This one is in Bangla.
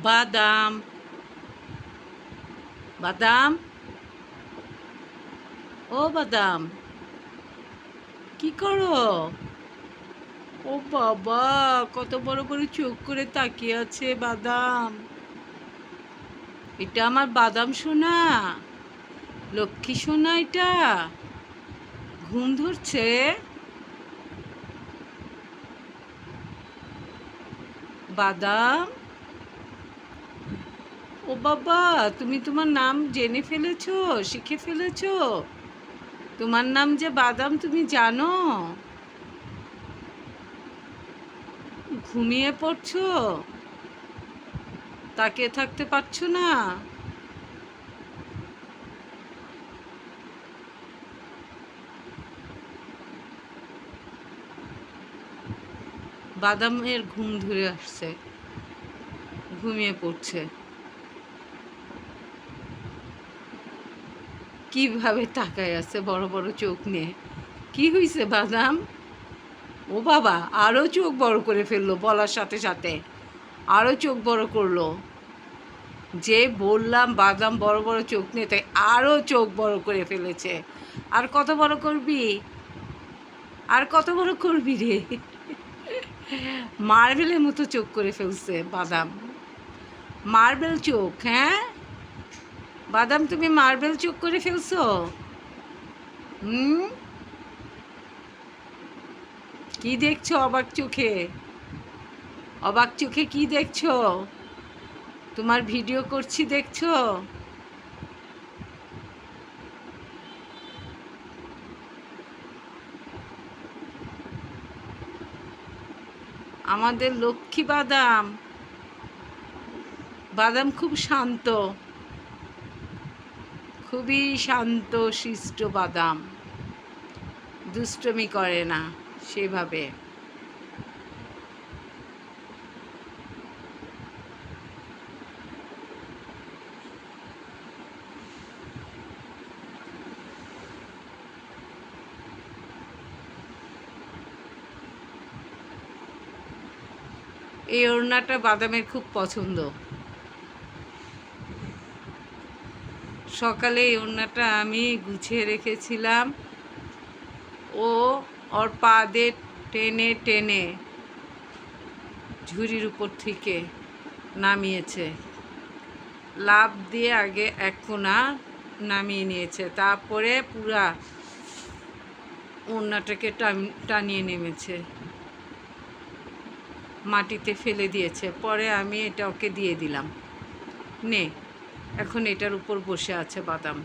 বাদাম বাদাম ও বাদাম, কি করো? ও বাবা, কত বড় বড় চোখ করে তাকিয়ে আছে বাদাম। এটা আমার বাদাম সোনা, লক্ষ্মী সোনা। এটা ঘুম ধরছে? বাদাম, ও বাবা, তুমি তোমার নাম জেনে ফেলেছো, শিখে ফেলেছো? তোমার নাম যে বাদাম, তুমি জানো? ঘুমিয়ে পড়ছো, তাকিয়ে থাকতে পারছো না? বাদামের ঘুম ধরে আসছে, ঘুমিয়ে পড়ছে। কিভাবে তাকায় আছে বড় বড় চোখ নিয়ে? কি হয়েছে বাদাম? ও বাবা, আরও চোখ বড় করে ফেললো বলার সাথে সাথে, আরও চোখ বড় করলো। যে বললাম বাদাম বড় বড় চোখ নিয়ে, তাই আরও চোখ বড় করে ফেলেছে। আর কত বড় করবি? আর কত বড় করবি রে? মার্বেলের মতো চোখ করে ফেলছে বাদাম, মার্বেল চোখ। হ্যাঁ বাদাম, তুমি মার্বেল চোখ করে ফেলছো। হুম, কি দেখছো অবাক চোখে? অবাক চোখে কি দেখছো? তোমার ভিডিও করছি, দেখছো? আমাদের লক্ষ্মী বাদাম, বাদাম খুব শান্ত, খুবই শান্ত শিষ্ট বাদাম, দুষ্টমি করে না সেভাবে। এই ওড়নাটা বাদামের খুব পছন্দ। সকালে এই ওড়নাটা আমি গুছিয়ে রেখেছিলাম, ও ওর পা দিয়ে টেনে টেনে ঝুড়ির উপর থেকে নামিয়েছে। লাফ দিয়ে আগে এক কোণা নামিয়ে নিয়েছে, তারপরে পুরা ওড়নাটাকে টানিয়ে নেমেছে, মাটিতে ফেলে দিয়েছে। পরে আমি এটা ওকে দিয়ে দিলাম, নে এখন এটার উপর বসে আছে বাদাম।